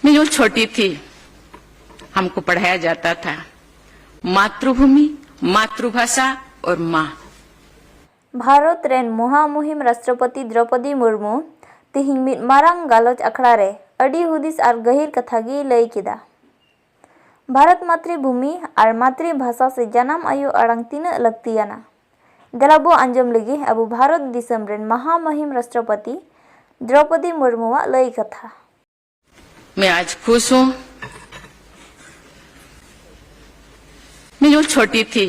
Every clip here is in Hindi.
मैं जो छोटी थी हमको पढ़ाया जाता था मातृभूमि, मातृभाषा और माँ। भारत रेन मुहामुहिम राष्ट्रपति द्रौपदी मुर्मू तिहिं मिद मारांग गालोच अखड़ा रे अडी हुदिस आर गहिर कथा गी लई किदा। भारत मातृभूमि और मातृभाषा से जनाम आयु आड़ांग तीना लगतियाना देलाबो आंजम लगी अबु भारत दिसम रेन महामहिम राष्ट्रपति द्रौपदी मुर्मुआ लई कथा। मैं आज खुश हूँ। मैं जो छोटी थी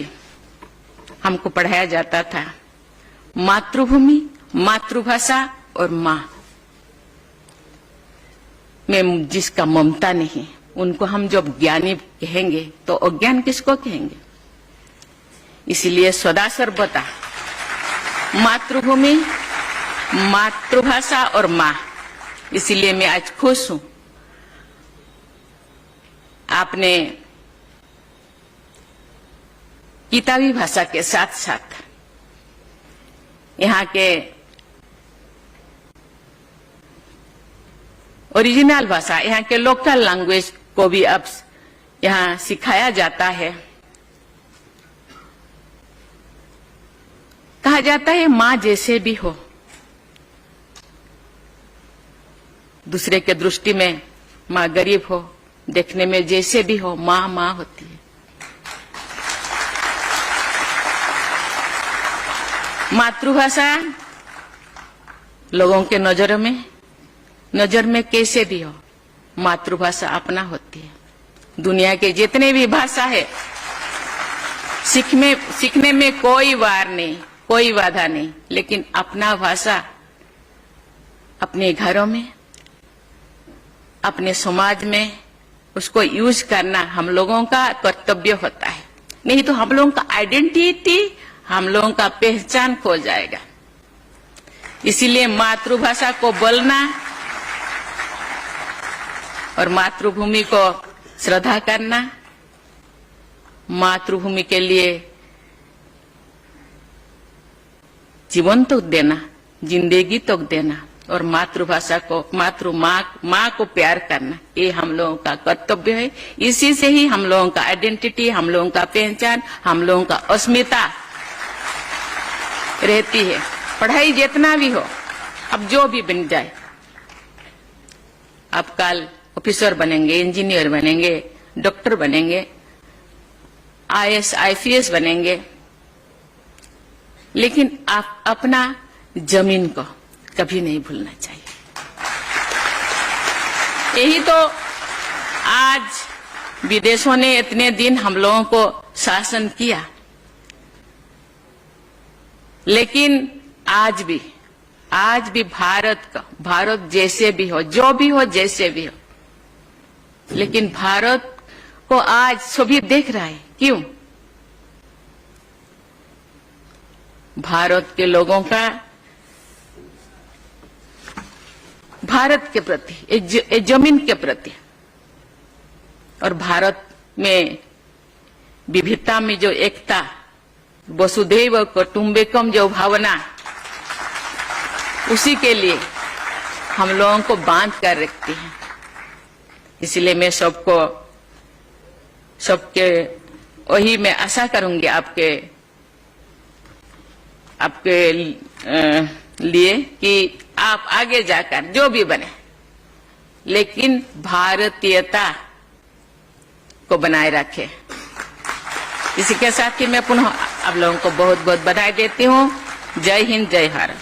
हमको पढ़ाया जाता था मातृभूमि, मातृभाषा और माँ। मैं जिसका ममता नहीं उनको हम जब ज्ञानी कहेंगे तो अज्ञान किसको कहेंगे। इसलिए सदा सर्वदा मातृभूमि, मातृभाषा और माँ। इसलिए मैं आज खुश हूँ। आपने किताबी भाषा के साथ साथ यहाँ के ओरिजिनल भाषा, यहाँ के लोकल लैंग्वेज को भी अब यहाँ सिखाया जाता है। कहा जाता है माँ जैसे भी हो, दूसरे के दृष्टि में माँ गरीब हो, देखने में जैसे भी हो, माँ माँ होती है। मातृभाषा लोगों के नजर में कैसे भी हो, मातृभाषा अपना होती है। दुनिया के जितने भी भाषा है सीखने में कोई वार नहीं, कोई बाधा नहीं, लेकिन अपना भाषा अपने घरों में, अपने समाज में उसको यूज करना हम लोगों का कर्तव्य होता है। नहीं तो हम लोगों का आइडेंटिटी, हम लोगों का पहचान खो जाएगा। इसीलिए मातृभाषा को बोलना और मातृभूमि को श्रद्धा करना, मातृभूमि के लिए जीवन तो देना, जिंदगी तो देना, और मातृभाषा को, माँ को प्यार करना, ये हम लोगों का कर्तव्य है। इसी से ही हम लोगों का आइडेंटिटी, हम लोगों का पहचान, हम लोगों का अस्मिता रहती है। पढ़ाई जितना भी हो, अब जो भी बन जाए, आप कल ऑफिसर बनेंगे, इंजीनियर बनेंगे, डॉक्टर बनेंगे, आईएएस आईपीएस बनेंगे, लेकिन आप अपना जमीन को कभी नहीं भूलना चाहिए। यही तो आज विदेशों ने इतने दिन हम लोगों को शासन किया, लेकिन आज भी भारत जैसे भी हो, जो भी हो, जैसे भी हो, लेकिन भारत को आज सभी देख रहा है। क्यों? भारत के लोगों का भारत के प्रति, एक जमीन के प्रति, और भारत में विविधता में जो एकता, वसुधैव कुटुंबकम जो भावना, उसी के लिए हम लोगों को बांध कर रखती है। इसलिए मैं सबके वही मैं आशा करूंगी आपके लिए कि आप आगे जाकर जो भी बने, लेकिन भारतीयता को बनाए रखें। इसी के साथ ही मैं पुनः आप लोगों को बहुत बहुत बधाई देती हूँ। जय हिंद, जय भारत।